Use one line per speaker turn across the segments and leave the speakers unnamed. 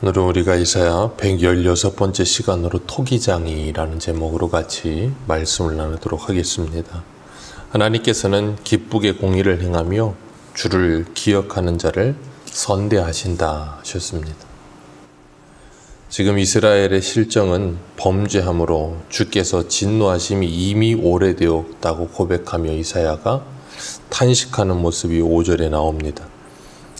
오늘은 우리가 이사야 116번째 시간으로 토기장이라는 제목으로 같이 말씀을 나누도록 하겠습니다. 하나님께서는 기쁘게 공의를 행하며 주를 기억하는 자를 선대하신다 하셨습니다. 지금 이스라엘의 실정은 범죄함으로 주께서 진노하심이 이미 오래되었다고 고백하며 이사야가 탄식하는 모습이 5절에 나옵니다.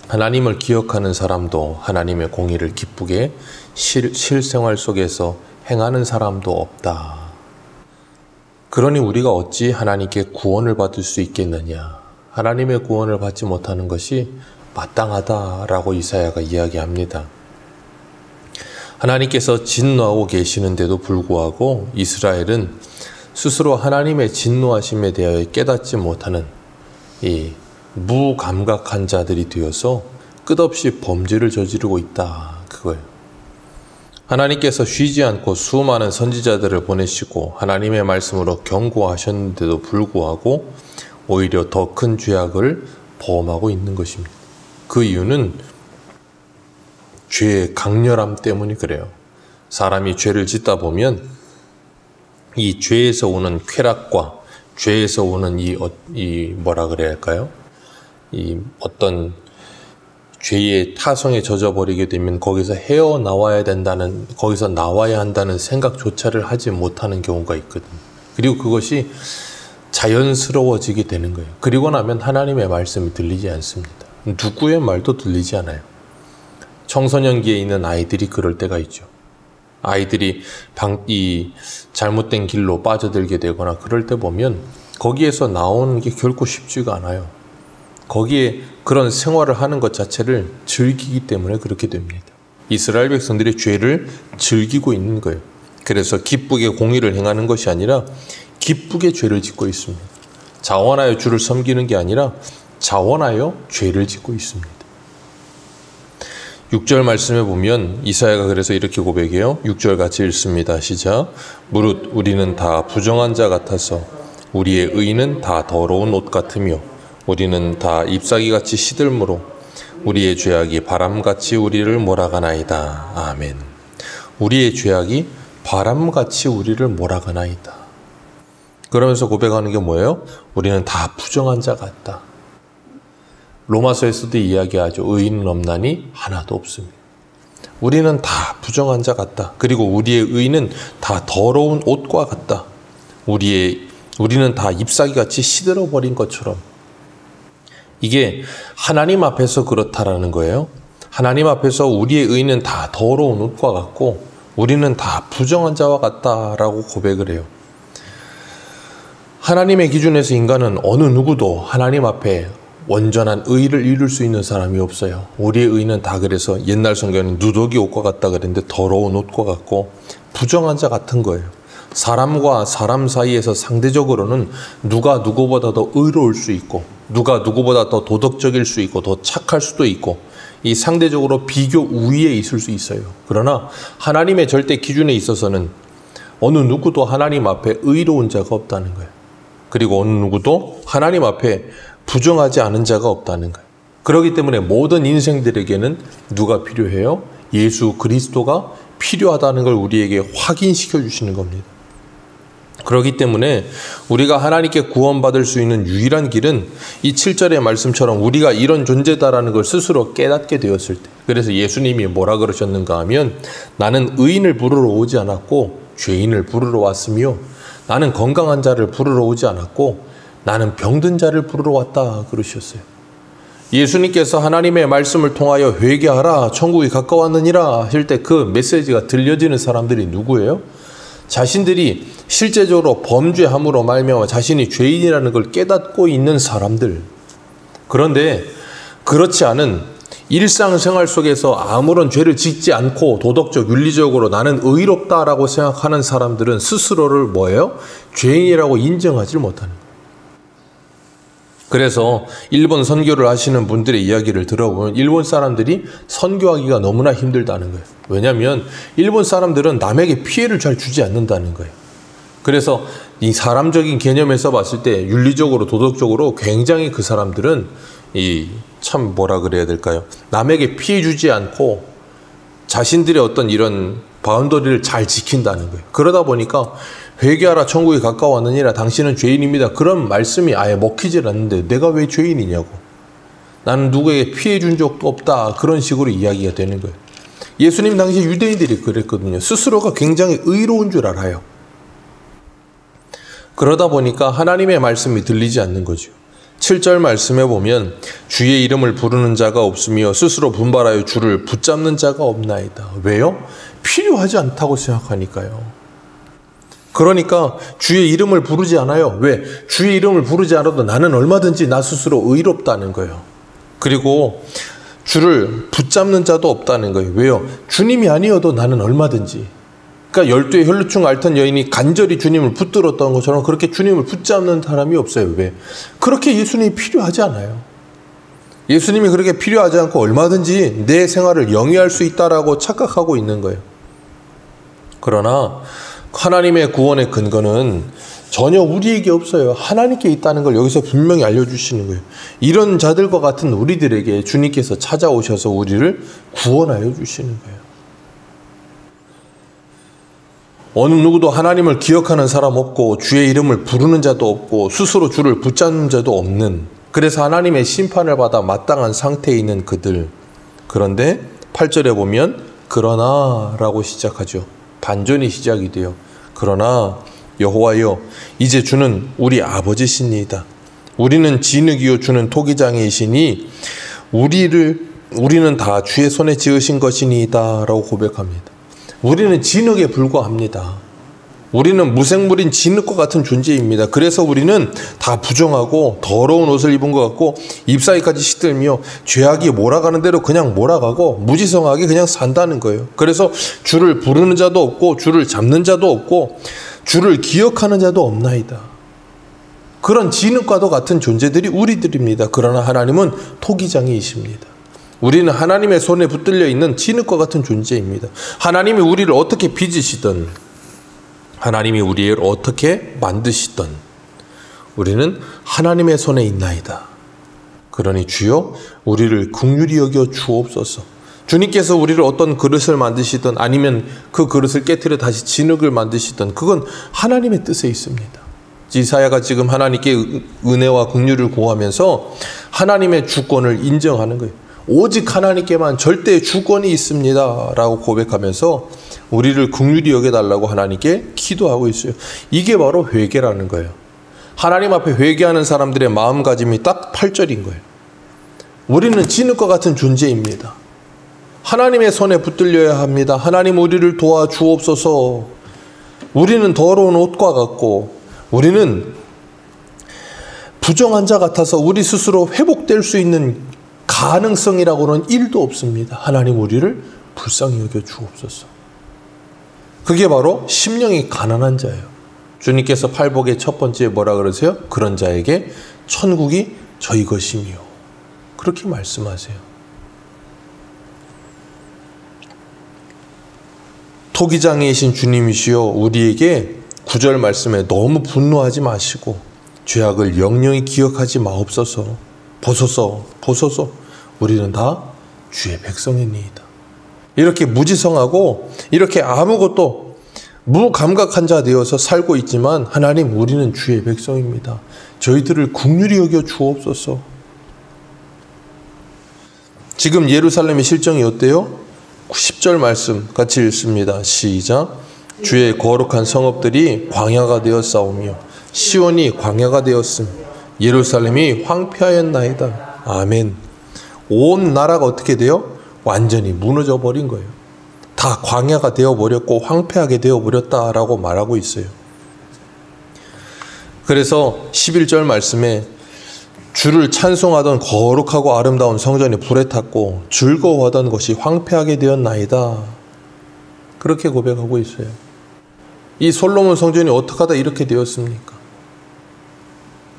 하나님을 기억하는 사람도 하나님의 공의를 기쁘게 실생활 속에서 행하는 사람도 없다. 그러니 우리가 어찌 하나님께 구원을 받을 수 있겠느냐. 하나님의 구원을 받지 못하는 것이 마땅하다라고 이사야가 이야기합니다. 하나님께서 진노하고 계시는데도 불구하고 이스라엘은 스스로 하나님의 진노하심에 대하여 깨닫지 못하는 이 무감각한 자들이 되어서 끝없이 범죄를 저지르고 있다. 그거예요. 하나님께서 쉬지 않고 수많은 선지자들을 보내시고 하나님의 말씀으로 경고하셨는데도 불구하고 오히려 더 큰 죄악을 범하고 있는 것입니다. 그 이유는 죄의 강렬함 때문이 그래요. 사람이 죄를 짓다 보면 이 죄에서 오는 쾌락과 죄에서 오는 뭐라 그래야 할까요? 이 어떤 죄의 타성에 젖어버리게 되면 거기서 헤어나와야 된다는, 거기서 나와야 한다는 생각조차를 하지 못하는 경우가 있거든요. 그리고 그것이 자연스러워지게 되는 거예요. 그리고 나면 하나님의 말씀이 들리지 않습니다. 누구의 말도 들리지 않아요. 청소년기에 있는 아이들이 그럴 때가 있죠. 아이들이 이 잘못된 길로 빠져들게 되거나 그럴 때 보면 거기에서 나오는 게 결코 쉽지가 않아요. 거기에 그런 생활을 하는 것 자체를 즐기기 때문에 그렇게 됩니다. 이스라엘 백성들이 죄를 즐기고 있는 거예요. 그래서 기쁘게 공의를 행하는 것이 아니라 기쁘게 죄를 짓고 있습니다. 자원하여 주를 섬기는 게 아니라 자원하여 죄를 짓고 있습니다. 6절 말씀에 보면 이사야가 그래서 이렇게 고백해요. 6절 같이 읽습니다. 시작. 무릇 우리는 다 부정한 자 같아서 우리의 의는 다 더러운 옷 같으며 우리는 다 잎사귀같이 시들므로 우리의 죄악이 바람같이 우리를 몰아가나이다. 아멘. 우리의 죄악이 바람같이 우리를 몰아가나이다. 그러면서 고백하는 게 뭐예요? 우리는 다 부정한 자 같다. 로마서에서도 이야기하죠. 의인은 없나니 하나도 없습니다. 우리는 다 부정한 자 같다. 그리고 우리의 의는 다 더러운 옷과 같다. 우리는 다 잎사귀같이 시들어버린 것처럼. 이게 하나님 앞에서 그렇다라는 거예요. 하나님 앞에서 우리의 의는 다 더러운 옷과 같고 우리는 다 부정한 자와 같다라고 고백을 해요. 하나님의 기준에서 인간은 어느 누구도 하나님 앞에 온전한 의를 이룰 수 있는 사람이 없어요. 우리의 의는 다 그래서 옛날 성경에는 누더기 옷과 같다 그랬는데 더러운 옷과 같고 부정한 자 같은 거예요. 사람과 사람 사이에서 상대적으로는 누가 누구보다 더 의로울 수 있고 누가 누구보다 더 도덕적일 수 있고 더 착할 수도 있고 이 상대적으로 비교 우위에 있을 수 있어요. 그러나 하나님의 절대 기준에 있어서는 어느 누구도 하나님 앞에 의로운 자가 없다는 거예요. 그리고 어느 누구도 하나님 앞에 부정하지 않은 자가 없다는 거예요. 그렇기 때문에 모든 인생들에게는 누가 필요해요? 예수 그리스도가 필요하다는 걸 우리에게 확인시켜 주시는 겁니다. 그렇기 때문에 우리가 하나님께 구원받을 수 있는 유일한 길은 이 7절의 말씀처럼 우리가 이런 존재다라는 걸 스스로 깨닫게 되었을 때. 그래서 예수님이 뭐라 그러셨는가 하면 나는 의인을 부르러 오지 않았고 죄인을 부르러 왔으며 나는 건강한 자를 부르러 오지 않았고 나는 병든 자를 부르러 왔다 그러셨어요. 예수님께서 하나님의 말씀을 통하여 회개하라 천국이 가까웠느니라 하실 때 그 메시지가 들려지는 사람들이 누구예요? 자신들이 실제적으로 범죄함으로 말미암아 자신이 죄인이라는 걸 깨닫고 있는 사람들. 그런데 그렇지 않은 일상생활 속에서 아무런 죄를 짓지 않고 도덕적, 윤리적으로 나는 의롭다라고 생각하는 사람들은 스스로를 뭐예요? 죄인이라고 인정하지 못하는 거예요. 그래서 일본 선교를 하시는 분들의 이야기를 들어보면 일본 사람들이 선교하기가 너무나 힘들다는 거예요. 왜냐하면 일본 사람들은 남에게 피해를 잘 주지 않는다는 거예요. 그래서 이 사람적인 개념에서 봤을 때 윤리적으로 도덕적으로 굉장히 그 사람들은 참 뭐라 그래야 될까요? 남에게 피해 주지 않고 자신들의 어떤 이런 바운더리를 잘 지킨다는 거예요. 그러다 보니까 회개하라 천국이 가까웠느니라 당신은 죄인입니다. 그런 말씀이 아예 먹히질 않는데 내가 왜 죄인이냐고. 나는 누구에게 피해 준 적도 없다. 그런 식으로 이야기가 되는 거예요. 예수님 당시 유대인들이 그랬거든요. 스스로가 굉장히 의로운 줄 알아요. 그러다 보니까 하나님의 말씀이 들리지 않는 거죠. 7절 말씀에 보면 주의 이름을 부르는 자가 없으며 스스로 분발하여 주를 붙잡는 자가 없나이다. 왜요? 필요하지 않다고 생각하니까요. 그러니까 주의 이름을 부르지 않아요. 왜? 주의 이름을 부르지 않아도 나는 얼마든지 나 스스로 의롭다는 거예요. 그리고 주를 붙잡는 자도 없다는 거예요. 왜요? 주님이 아니어도 나는 얼마든지. 그러니까 12의 혈루증 앓던 여인이 간절히 주님을 붙들었던 것처럼 그렇게 주님을 붙잡는 사람이 없어요. 왜? 그렇게 예수님이 필요하지 않아요. 예수님이 그렇게 필요하지 않고 얼마든지 내 생활을 영위할 수 있다라고 착각하고 있는 거예요. 그러나 하나님의 구원의 근거는 전혀 우리에게 없어요. 하나님께 있다는 걸 여기서 분명히 알려주시는 거예요. 이런 자들과 같은 우리들에게 주님께서 찾아오셔서 우리를 구원하여 주시는 거예요. 어느 누구도 하나님을 기억하는 사람 없고 주의 이름을 부르는 자도 없고 스스로 주를 붙잡는 자도 없는, 그래서 하나님의 심판을 받아 마땅한 상태에 있는 그들. 그런데 8절에 보면 그러나 라고 시작하죠. 반전이 시작이 돼요. 그러나 여호와여 이제 주는 우리 아버지시니이다. 우리는 진흙이요 주는 토기장이시니 우리는 다 주의 손에 지으신 것이니이다 라고 고백합니다. 우리는 진흙에 불과합니다. 우리는 무생물인 진흙과 같은 존재입니다. 그래서 우리는 다 부정하고 더러운 옷을 입은 것 같고 잎사귀까지 시들며 죄악이 몰아가는 대로 그냥 몰아가고 무지성하게 그냥 산다는 거예요. 그래서 주를 부르는 자도 없고 주를 잡는 자도 없고 주를 기억하는 자도 없나이다. 그런 진흙과도 같은 존재들이 우리들입니다. 그러나 하나님은 토기장이이십니다. 우리는 하나님의 손에 붙들려 있는 진흙과 같은 존재입니다. 하나님이 우리를 어떻게 빚으시든 하나님이 우리를 어떻게 만드시든 우리는 하나님의 손에 있나이다. 그러니 주여 우리를 긍휼히 여겨 주옵소서. 주님께서 우리를 어떤 그릇을 만드시든 아니면 그 그릇을 깨트려 다시 진흙을 만드시든 그건 하나님의 뜻에 있습니다. 이사야가 지금 하나님께 은혜와 긍휼을 구하면서 하나님의 주권을 인정하는 거예요. 오직 하나님께만 절대 주권이 있습니다 라고 고백하면서 우리를 긍휼히 여겨달라고 하나님께 기도하고 있어요. 이게 바로 회개라는 거예요. 하나님 앞에 회개하는 사람들의 마음가짐이 딱 8절인 거예요. 우리는 진흙과 같은 존재입니다. 하나님의 손에 붙들려야 합니다. 하나님 우리를 도와주옵소서. 우리는 더러운 옷과 같고 우리는 부정한 자 같아서 우리 스스로 회복될 수 있는 가능성이라고는 1도 없습니다. 하나님 우리를 불쌍히 여겨 주옵소서. 그게 바로 심령이 가난한 자예요. 주님께서 팔복의 첫 번째 뭐라 그러세요? 그런 자에게 천국이 저희 것이며 그렇게 말씀하세요. 토기장이신 주님이시여 우리에게 9절 말씀에 너무 분노하지 마시고 죄악을 영영히 기억하지 마옵소서. 보소서 우리는 다 주의 백성이니이다. 이렇게 무지성하고 이렇게 아무것도 무감각한 자 되어서 살고 있지만 하나님 우리는 주의 백성입니다. 저희들을 긍휼히 여겨 주옵소서. 지금 예루살렘의 실정이 어때요? 10절 말씀 같이 읽습니다. 시작. 주의 거룩한 성읍들이 광야가 되었사오며 시온이 광야가 되었으며 예루살렘이 황폐하였나이다. 아멘. 온 나라가 어떻게 돼요? 완전히 무너져 버린 거예요. 다 광야가 되어버렸고 황폐하게 되어버렸다라고 말하고 있어요. 그래서 11절 말씀에 주를 찬송하던 거룩하고 아름다운 성전이 불에 탔고 즐거워하던 것이 황폐하게 되었나이다. 그렇게 고백하고 있어요. 이 솔로몬 성전이 어떻게 하다 이렇게 되었습니까?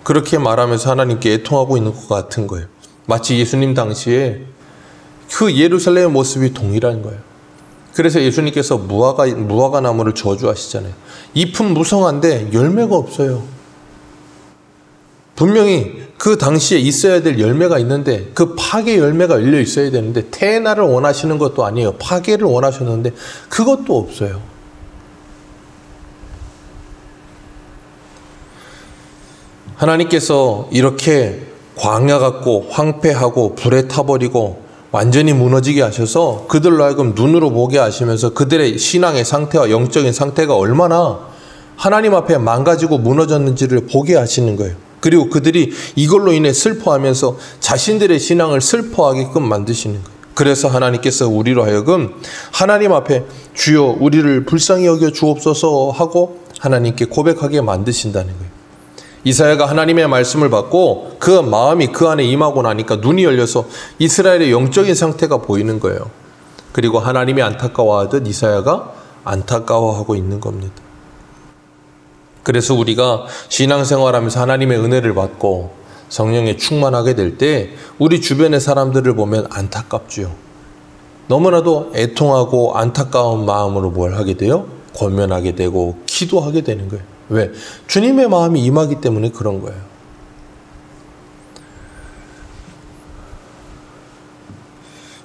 그렇게 말하면서 하나님께 애통하고 있는 것 같은 거예요. 마치 예수님 당시에 그 예루살렘의 모습이 동일한 거예요. 그래서 예수님께서 무화과 나무를 저주하시잖아요. 잎은 무성한데 열매가 없어요. 분명히 그 당시에 있어야 될 열매가 있는데 그 파괴 열매가 열려 있어야 되는데 태나를 원하시는 것도 아니에요. 파괴를 원하셨는데 그것도 없어요. 하나님께서 이렇게 광야 같고 황폐하고 불에 타버리고 완전히 무너지게 하셔서 그들로 하여금 눈으로 보게 하시면서 그들의 신앙의 상태와 영적인 상태가 얼마나 하나님 앞에 망가지고 무너졌는지를 보게 하시는 거예요. 그리고 그들이 이걸로 인해 슬퍼하면서 자신들의 신앙을 슬퍼하게끔 만드시는 거예요. 그래서 하나님께서 우리로 하여금 하나님 앞에 주여 우리를 불쌍히 여겨 주옵소서 하고 하나님께 고백하게 만드신다는 거예요. 이사야가 하나님의 말씀을 받고 그 마음이 그 안에 임하고 나니까 눈이 열려서 이스라엘의 영적인 상태가 보이는 거예요. 그리고 하나님이 안타까워하듯 이사야가 안타까워하고 있는 겁니다. 그래서 우리가 신앙생활하면서 하나님의 은혜를 받고 성령에 충만하게 될 때 우리 주변의 사람들을 보면 안타깝지요. 너무나도 애통하고 안타까운 마음으로 뭘 하게 돼요? 권면하게 되고 기도하게 되는 거예요. 왜? 주님의 마음이 임하기 때문에 그런 거예요.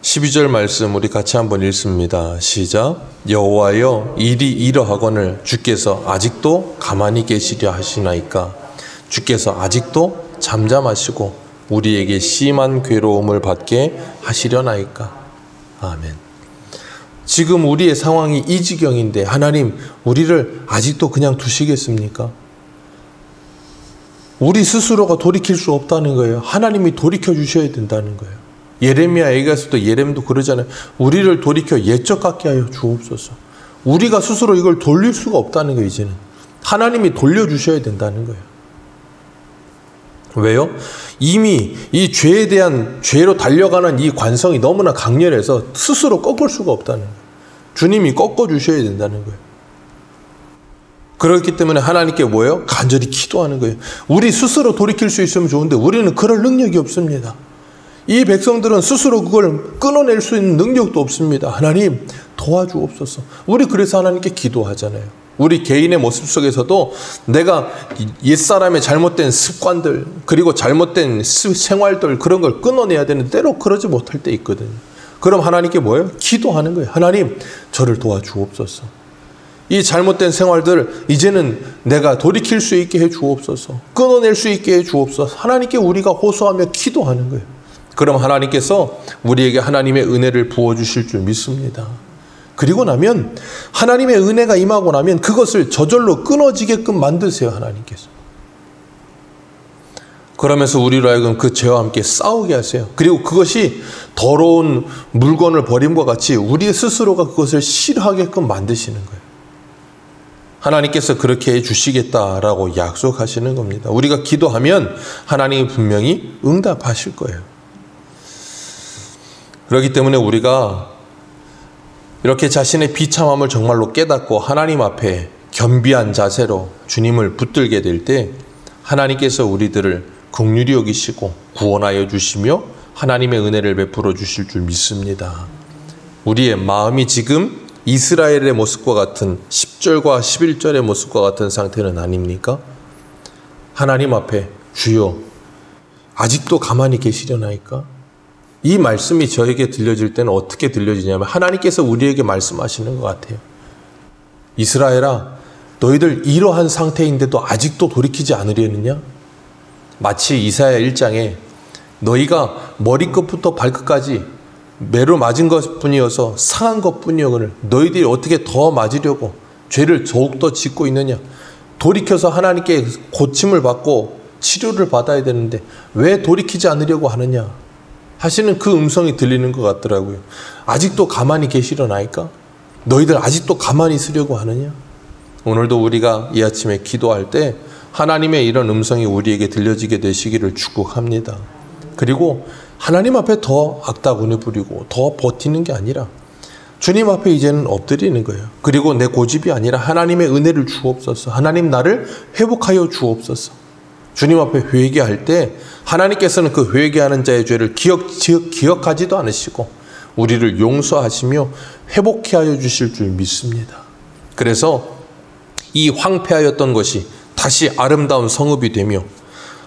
12절 말씀 우리 같이 한번 읽습니다. 시작. 여호와여 일이 이러하거늘 주께서 아직도 가만히 계시려 하시나이까. 주께서 아직도 잠잠하시고 우리에게 심한 괴로움을 받게 하시려나이까. 아멘. 지금 우리의 상황이 이 지경인데 하나님 우리를 아직도 그냥 두시겠습니까? 우리 스스로가 돌이킬 수 없다는 거예요. 하나님이 돌이켜 주셔야 된다는 거예요. 예레미야 얘기했을 예레미야도 그러잖아요. 우리를 돌이켜 옛적 같게 하여 주옵소서. 우리가 스스로 이걸 돌릴 수가 없다는 거예요. 이제는 하나님이 돌려주셔야 된다는 거예요. 왜요? 이미 이 죄에 대한 죄로 달려가는 이 관성이 너무나 강렬해서 스스로 꺾을 수가 없다는 거예요. 주님이 꺾어주셔야 된다는 거예요. 그렇기 때문에 하나님께 뭐예요? 간절히 기도하는 거예요. 우리 스스로 돌이킬 수 있으면 좋은데 우리는 그럴 능력이 없습니다. 이 백성들은 스스로 그걸 끊어낼 수 있는 능력도 없습니다. 하나님 도와주옵소서. 우리 그래서 하나님께 기도하잖아요. 우리 개인의 모습 속에서도 내가 옛사람의 잘못된 습관들 그리고 잘못된 생활들 그런 걸 끊어내야 되는데 때로 그러지 못할 때 있거든요. 그럼 하나님께 뭐예요? 기도하는 거예요. 하나님 저를 도와주옵소서. 이 잘못된 생활들 이제는 내가 돌이킬 수 있게 해 주옵소서. 끊어낼 수 있게 해 주옵소서. 하나님께 우리가 호소하며 기도하는 거예요. 그럼 하나님께서 우리에게 하나님의 은혜를 부어주실 줄 믿습니다. 그리고 나면 하나님의 은혜가 임하고 나면 그것을 저절로 끊어지게끔 만드세요. 하나님께서. 그러면서 우리로 하여금 그 죄와 함께 싸우게 하세요. 그리고 그것이 더러운 물건을 버림과 같이 우리 스스로가 그것을 싫어하게끔 만드시는 거예요. 하나님께서 그렇게 해주시겠다라고 약속하시는 겁니다. 우리가 기도하면 하나님이 분명히 응답하실 거예요. 그렇기 때문에 우리가 이렇게 자신의 비참함을 정말로 깨닫고 하나님 앞에 겸비한 자세로 주님을 붙들게 될 때 하나님께서 우리들을 긍휼히 여기시고 구원하여 주시며 하나님의 은혜를 베풀어 주실 줄 믿습니다. 우리의 마음이 지금 이스라엘의 모습과 같은 10절과 11절의 모습과 같은 상태는 아닙니까? 하나님 앞에 주여 아직도 가만히 계시려나이까? 이 말씀이 저에게 들려질 때는 어떻게 들려지냐면 하나님께서 우리에게 말씀하시는 것 같아요. 이스라엘아 너희들 이러한 상태인데도 아직도 돌이키지 않으려느냐? 마치 이사야 1장에 너희가 머리끝부터 발끝까지 매로 맞은 것뿐이어서 상한 것뿐이거늘 너희들이 어떻게 더 맞으려고 죄를 더욱더 짓고 있느냐? 돌이켜서 하나님께 고침을 받고 치료를 받아야 되는데 왜 돌이키지 않으려고 하느냐? 하시는 그 음성이 들리는 것 같더라고요. 아직도 가만히 계시려나이까? 너희들 아직도 가만히 있으려고 하느냐? 오늘도 우리가 이 아침에 기도할 때 하나님의 이런 음성이 우리에게 들려지게 되시기를 축복합니다. 그리고 하나님 앞에 더 악다구니 부리고 더 버티는 게 아니라 주님 앞에 이제는 엎드리는 거예요. 그리고 내 고집이 아니라 하나님의 은혜를 주옵소서. 하나님 나를 회복하여 주옵소서. 주님 앞에 회개할 때 하나님께서는 그 회개하는 자의 죄를 기억하지도 않으시고 우리를 용서하시며 회복해 하여 주실 줄 믿습니다. 그래서 이 황폐하였던 것이 다시 아름다운 성읍이 되며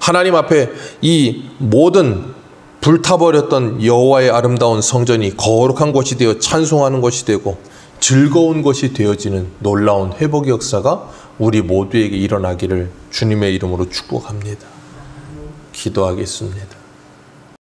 하나님 앞에 이 모든 불타버렸던 여호와의 아름다운 성전이 거룩한 곳이 되어 찬송하는 것이 되고 즐거운 것이 되어지는 놀라운 회복의 역사가 우리 모두에게 일어나기를 주님의 이름으로 축복합니다. 기도하겠습니다.